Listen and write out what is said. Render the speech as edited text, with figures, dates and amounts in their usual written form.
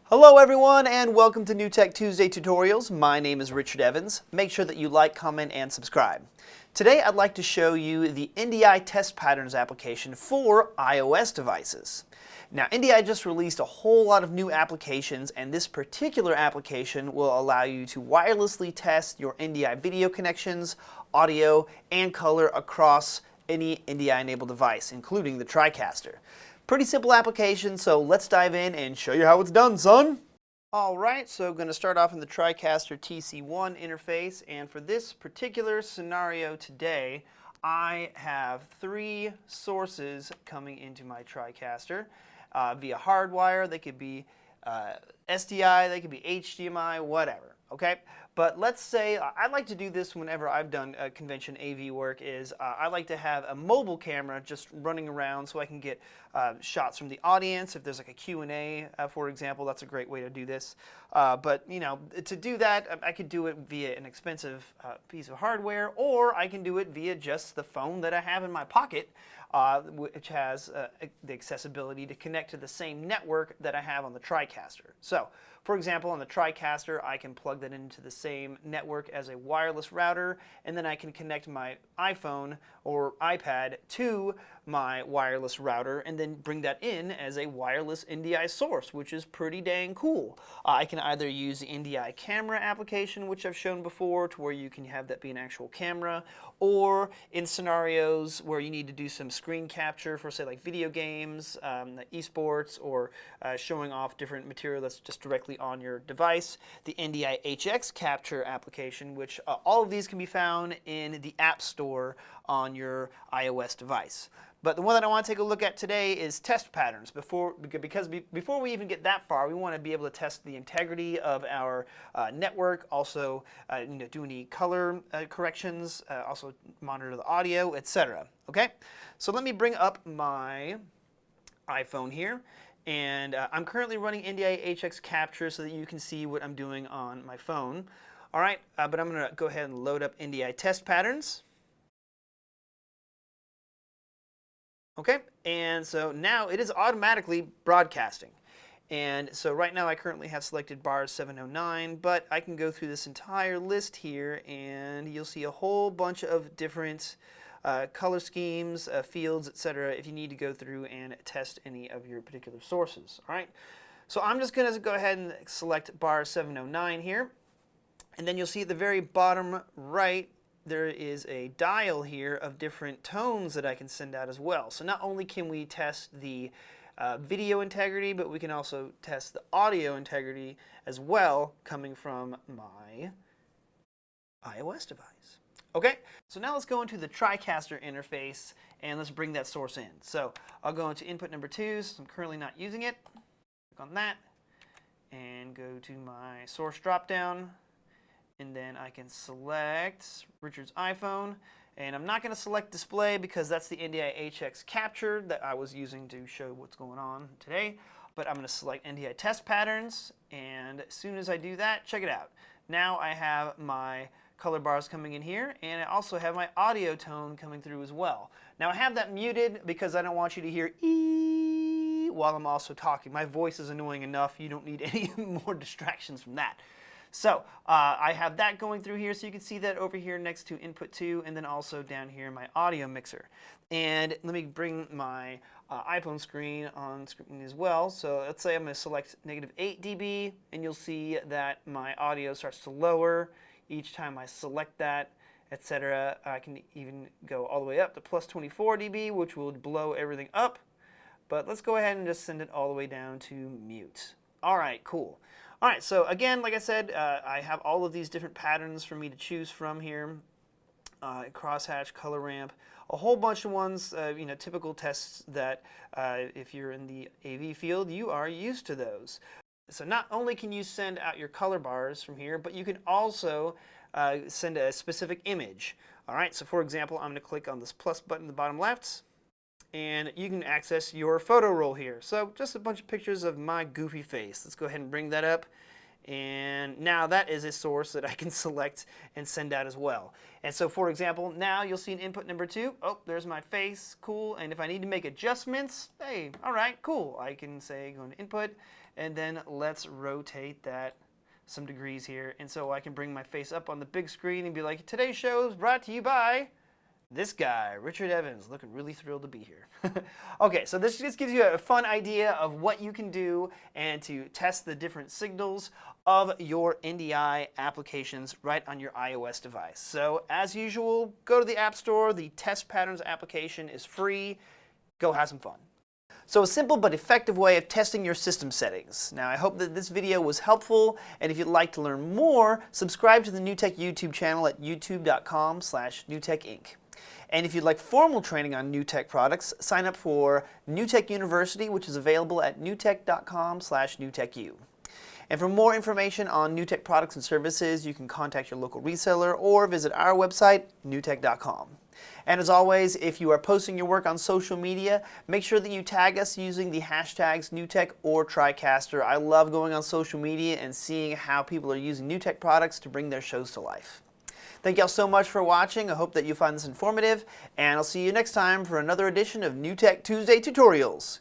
Hello everyone and welcome to New Tech Tuesday Tutorials. My name is Richard Evans. Make sure that you like, comment, and subscribe. Today I'd like to show you the NDI Test Patterns application for iOS devices. Now NDI just released a whole lot of new applications, and this particular application will allow you to wirelessly test your NDI video connections, audio, and color across any NDI enabled device, including the TriCaster. Pretty simple application, so let's dive in and show you how it's done, son. Alright, so I'm going to start off in the TriCaster TC1 interface, and for this particular scenario today, I have three sources coming into my TriCaster via hardwire. They could be SDI, they could be HDMI, whatever, okay? But let's say, I like to do this whenever I've done convention AV work, is I like to have a mobile camera just running around so I can get shots from the audience. If there's like a Q&A, for example, that's a great way to do this. But you know, to do that, I could do it via an expensive piece of hardware, or I can do it via just the phone that I have in my pocket, which has the accessibility to connect to the same network that I have on the TriCaster. So, for example, on the TriCaster, I can plug that into the same network as a wireless router, and then I can connect my iPhone or iPad to my wireless router and then bring that in as a wireless NDI source, which is pretty dang cool. I can either use the NDI camera application, which I've shown before, to where you can have that be an actual camera, or in scenarios where you need to do some screen capture for, say, like video games, esports, or showing off different material that's just directly on your device, the NDI HX capture application, which all of these can be found in the App Store on your iOS device. But the one that I want to take a look at today is test patterns. Before we even get that far, we want to be able to test the integrity of our network, also do any color corrections, also monitor the audio, etc. Okay, so let me bring up my iPhone here, and I'm currently running NDI HX capture so that you can see what I'm doing on my phone. All right, but I'm going to go ahead and load up NDI Test Patterns. Okay, and so now it is automatically broadcasting. And so right now I currently have selected bars 709, but I can go through this entire list here and you'll see a whole bunch of different color schemes, fields, etc. if you need to go through and test any of your particular sources. All right, so I'm just going to go ahead and select bar 709 here, and then you'll see at the very bottom right there is a dial here of different tones that I can send out as well. So not only can we test the video integrity, but we can also test the audio integrity as well, coming from my iOS device. Okay, so now let's go into the TriCaster interface and let's bring that source in. So I'll go into input number 2, since I'm currently not using it. Click on that and go to my source dropdown. And then I can select Richard's iPhone, and I'm not going to select display because that's the NDI HX capture that I was using to show what's going on today. But I'm going to select NDI Test Patterns, and as soon as I do that, check it out. Now I have my color bars coming in here, and I also have my audio tone coming through as well. Now I have that muted because I don't want you to hear ee while I'm also talking. My voice is annoying enough. You don't need any more distractions from that. So I have that going through here, so you can see that over here next to input 2, and then also down here my audio mixer. And let me bring my iPhone screen on screen as well. So let's say I'm going to select -8 dB, and you'll see that my audio starts to lower each time I select that, etc. I can even go all the way up to +24 dB, which will blow everything up. But let's go ahead and just send it all the way down to mute. All right, cool. All right, so again, like I said, I have all of these different patterns for me to choose from here. Crosshatch, color ramp, a whole bunch of ones, typical tests that if you're in the AV field, you are used to those. So not only can you send out your color bars from here, but you can also send a specific image. All right, so for example, I'm going to click on this plus button in the bottom left, and you can access your photo roll here. So just a bunch of pictures of my goofy face. Let's go ahead and bring that up. And now that is a source that I can select and send out as well. And so for example, now you'll see an input number 2. Oh, there's my face, cool. And if I need to make adjustments, hey, all right, cool. I can say go into input And then let's rotate that some degrees here. And so I can bring my face up on the big screen and be like, today's show is brought to you by this guy, Richard Evans, looking really thrilled to be here. Okay, so this just gives you a fun idea of what you can do and to test the different signals of your NDI applications right on your iOS device. So as usual, go to the App Store. The Test Patterns application is free. Go have some fun. So a simple but effective way of testing your system settings. Now I hope that this video was helpful, and if you'd like to learn more, subscribe to the NewTek YouTube channel at youtube.com/NewTekInc. And if you'd like formal training on NewTek products, sign up for NewTek University, which is available at newtek.com/NewTekU. And for more information on NewTek products and services, you can contact your local reseller or visit our website, newtek.com. And as always, if you are posting your work on social media, make sure that you tag us using the hashtags NewTek or TriCaster. I love going on social media and seeing how people are using NewTek products to bring their shows to life. Thank y'all so much for watching. I hope that you find this informative, and I'll see you next time for another edition of NewTek Tuesday Tutorials.